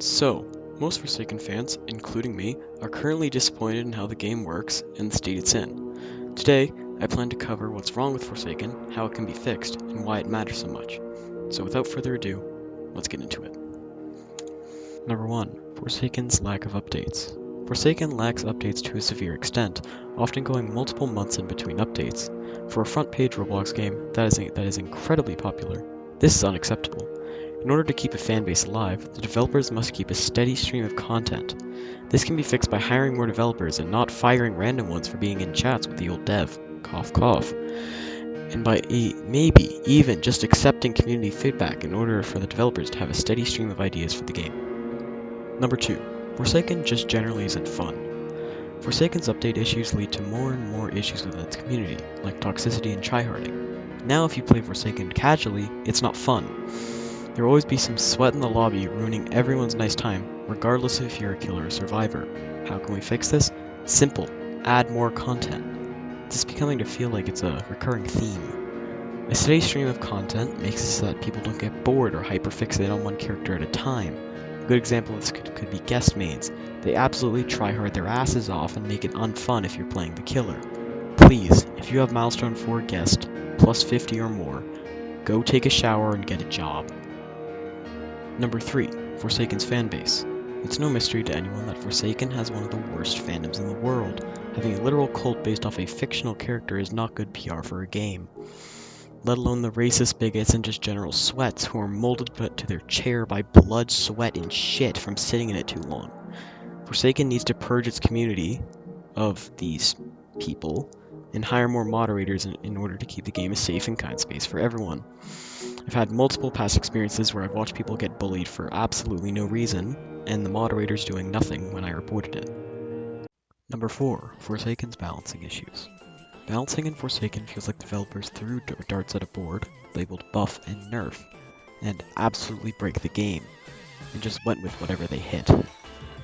So, most Forsaken fans, including me, are currently disappointed in how the game works and the state it's in. Today, I plan to cover what's wrong with Forsaken, how it can be fixed, and why it matters so much. So without further ado, let's get into it. Number 1. Forsaken's lack of updates. Forsaken lacks updates to a severe extent, often going multiple months in between updates. For a front-page Roblox game that is incredibly popular, this is unacceptable. In order to keep a fanbase alive, the developers must keep a steady stream of content. This can be fixed by hiring more developers and not firing random ones for being in chats with the old dev. Cough cough. And by maybe even just accepting community feedback in order for the developers to have a steady stream of ideas for the game. Number 2. Forsaken just generally isn't fun. Forsaken's update issues lead to more and more issues within its community, like toxicity and tryharding. Now if you play Forsaken casually, it's not fun. There will always be some sweat in the lobby ruining everyone's nice time, regardless if you're a killer or survivor. How can we fix this? Simple. Add more content. It's becoming to feel like it's a recurring theme. A steady stream of content makes it so that people don't get bored or hyperfixated on one character at a time. A good example of this could be guest mains. They absolutely try hard their asses off and make it unfun if you're playing the killer. Please, if you have milestone 4 guest, plus 50 or more, go take a shower and get a job. Number 3. Forsaken's fanbase. It's no mystery to anyone that Forsaken has one of the worst fandoms in the world. Having a literal cult based off a fictional character is not good PR for a game. Let alone the racist bigots and just general sweats who are molded to their chair by blood, sweat, and shit from sitting in it too long. Forsaken needs to purge its community of these people and hire more moderators in order to keep the game a safe and kind space for everyone. I've had multiple past experiences where I've watched people get bullied for absolutely no reason, and the moderators doing nothing when I reported it. Number 4. Forsaken's balancing issues. Balancing in Forsaken feels like developers threw darts at a board, labeled buff and nerf, and absolutely break the game, and just went with whatever they hit.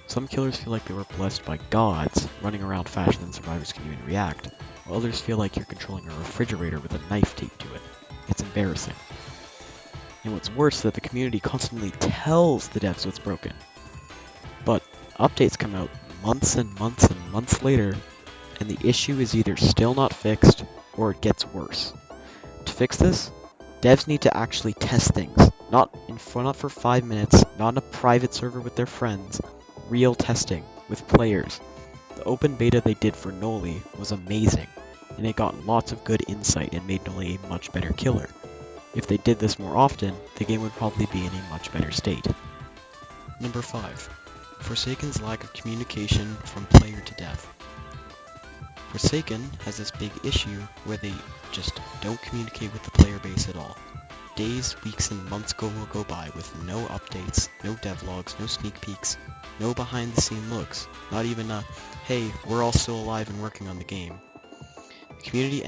Some killers feel like they were blessed by gods, running around faster than survivors can even react, while others feel like you're controlling a refrigerator with a knife taped to it. It's embarrassing. And what's worse is that the community constantly tells the devs what's broken. But updates come out months and months and months later, and the issue is either still not fixed, or it gets worse. To fix this, devs need to actually test things, not for 5 minutes, not in a private server with their friends, real testing, with players. The open beta they did for Noli was amazing, and it got lots of good insight and made Noli a much better killer. If they did this more often, the game would probably be in a much better state. Number 5. Forsaken's lack of communication from player to dev. Forsaken has this big issue where they just don't communicate with the player base at all. Days, weeks, and months will go by with no updates, no devlogs, no sneak peeks, no behind the scene looks, not even a, hey, we're all still alive and working on the game. The community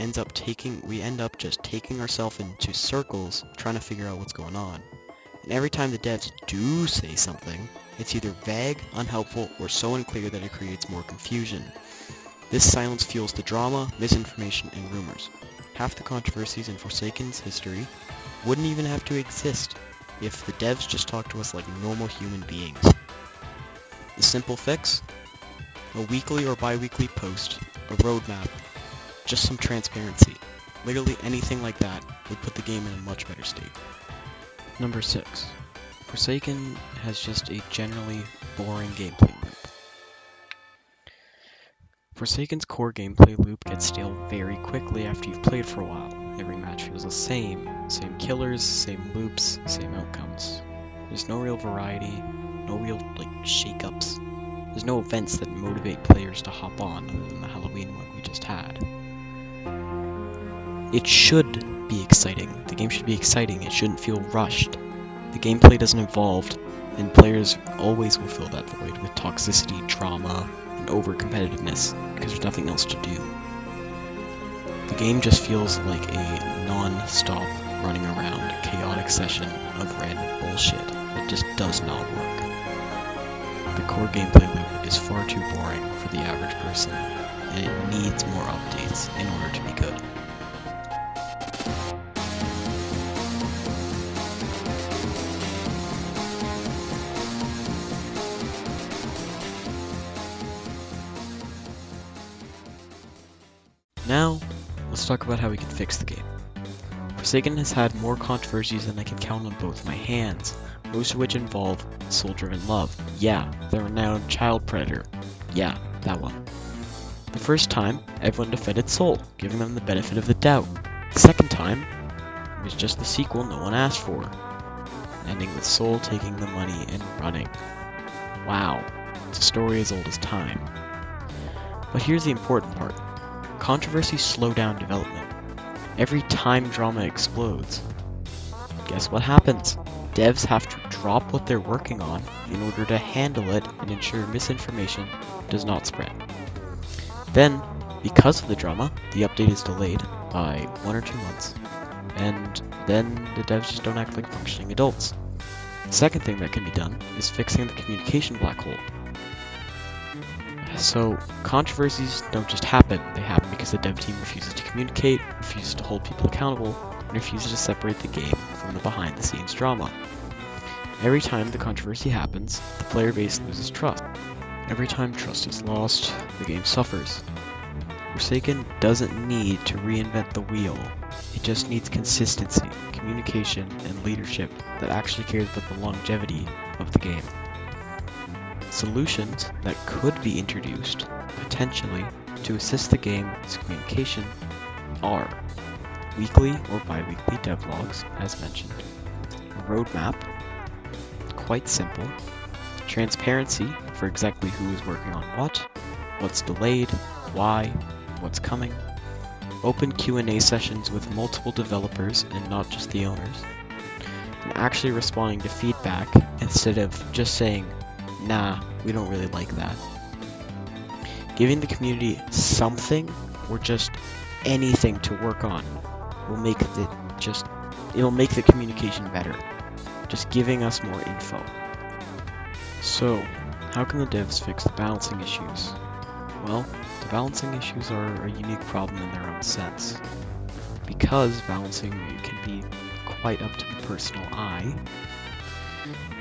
we end up just taking ourselves into circles trying to figure out what's going on. And every time the devs do say something, it's either vague, unhelpful, or so unclear that it creates more confusion. This silence fuels the drama, misinformation, and rumors. Half the controversies in Forsaken's history wouldn't even have to exist if the devs just talked to us like normal human beings. The simple fix? A weekly or bi-weekly post, a roadmap, just some transparency. Literally anything like that would put the game in a much better state. Number 6. Forsaken has just a generally boring gameplay loop. Forsaken's core gameplay loop gets stale very quickly after you've played for a while. Every match feels the same killers, same loops, same outcomes. There's no real variety, no real shake-ups. There's no events that motivate players to hop on other than the Halloween one we just had. It should be exciting. The game should be exciting. It shouldn't feel rushed. The gameplay doesn't evolve, and players always will fill that void with toxicity, drama, and over-competitiveness because there's nothing else to do. The game just feels like a non-stop running around chaotic session of random bullshit that just does not work. The core gameplay loop is far too boring for the average person, and it needs more updates in order to be good. Now, let's talk about how we can fix the game. Forsaken has had more controversies than I can count on both my hands, most of which involve soul-driven love. Yeah, the renowned child predator. Yeah, that one. The first time, everyone defended Soul, giving them the benefit of the doubt. The second time, it was just the sequel no one asked for, ending with Soul taking the money and running. Wow, it's a story as old as time. But here's the important part. Controversies slow down development. Every time drama explodes, guess what happens? Devs have to drop what they're working on in order to handle it and ensure misinformation does not spread. Then, because of the drama, the update is delayed by 1 or 2 months, and then the devs just don't act like functioning adults. The second thing that can be done is fixing the communication black hole. So, controversies don't just happen, they happen because the dev team refuses to communicate, refuses to hold people accountable, and refuses to separate the game from the behind-the-scenes drama. Every time the controversy happens, the player base loses trust. Every time trust is lost, the game suffers. Forsaken doesn't need to reinvent the wheel, it just needs consistency, communication, and leadership that actually cares about the longevity of the game. Solutions that could be introduced, potentially, to assist the game's communication are weekly or bi-weekly devlogs, as mentioned, a roadmap, quite simple, transparency for exactly who is working on what, what's delayed, why, what's coming, open Q&A sessions with multiple developers and not just the owners, and actually responding to feedback instead of just saying, nah, we don't really like that. Giving the community something or just anything to work on will make it'll make the communication better. Just giving us more info. So, how can the devs fix the balancing issues? Well, the balancing issues are a unique problem in their own sense. Because balancing can be quite up to the personal eye,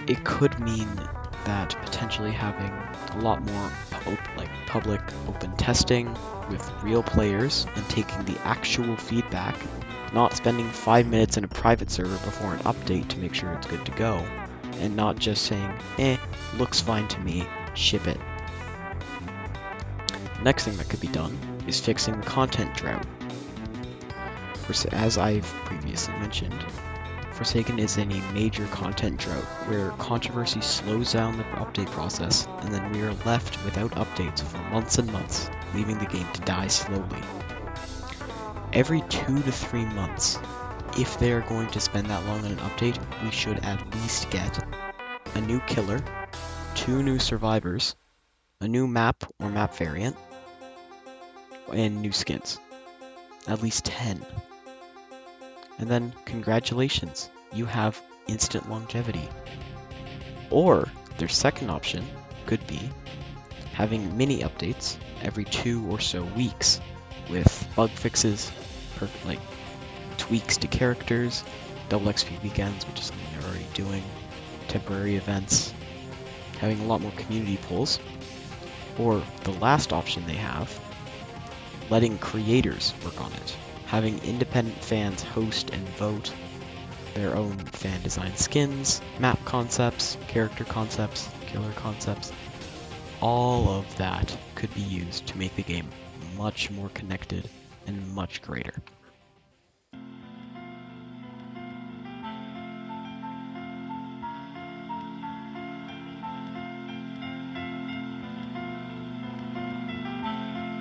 it could mean that potentially having a lot more public open testing with real players and taking the actual feedback, not spending 5 minutes in a private server before an update to make sure it's good to go, and not just saying, looks fine to me, ship it. The next thing that could be done is fixing the content drought. As I've previously mentioned, Forsaken is in a major content drought where controversy slows down the update process, and then we are left without updates for months and months, leaving the game to die slowly. Every 2 to 3 months, if they are going to spend that long on an update, we should at least get a new killer, 2 new survivors, a new map or map variant, and new skins. At least 10. And then, congratulations, you have instant longevity. Or, their second option could be having mini updates every 2 or so weeks with bug fixes, tweaks to characters, double XP weekends, which is something they're already doing, temporary events, having a lot more community polls. Or, the last option they have, letting creators work on it. Having independent fans host and vote their own fan-designed skins, map concepts, character concepts, killer concepts. All of that could be used to make the game much more connected and much greater.